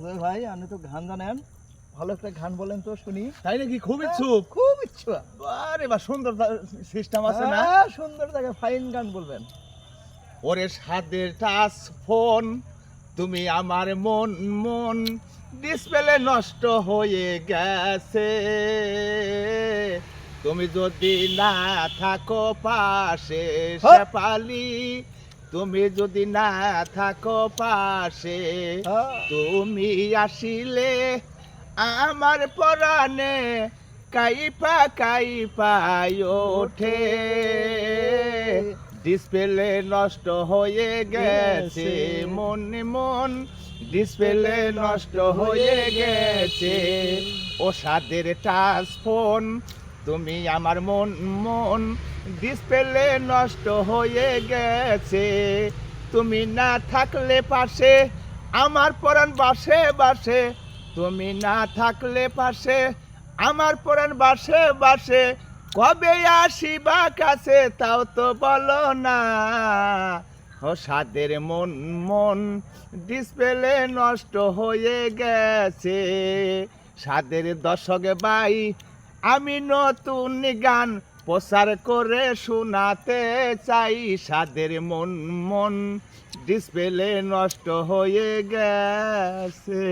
ভাই আপনি তো গান জানেন, ভালো একটা গান বলেন তো শুনি। তাই নাকি? খুব ইচ্ছুক। খুব ইচ্ছা। আরে বা সুন্দর সিস্টেম আছে না? সুন্দর জায়গায় ফাইন গান বলবেন। ওরে সাদের টাচ ফোন, তুমি আমার মন মন, ডিসপ্লে নষ্ট হয়ে গেছে। তুমি যদি না থাকো পাশে শেফালি, তুমি যদি না থাকো পাশে, তুমি আসিলে আমার পরাণে কাইপা কাইপা ওঠে। ডিসপ্লে নষ্ট হয়ে গেছে মনে মন, ডিসপ্লে নষ্ট হয়ে গেছে। ও সাদের টাচ ফোন, তুমি আমার মন মন, ডিসপ্লে নষ্ট হয়ে গেছে। তুমি না থাকলে পাশে আমার পরাণ বাসে বাসে, তুমি না থাকলে পাশে আমার পরাণ বাসে বাসে। কবে আসিবা কাছে তাও তো বলো না। ও সাদের মন মন, ডিসপ্লে নষ্ট হয়ে গেছে। সাদের দশক ভাই, আমি নতুন গান প্রচার করে শোনাতে চাই। সাদের মন মন, ডিসপ্লে নষ্ট হয়ে গেছে।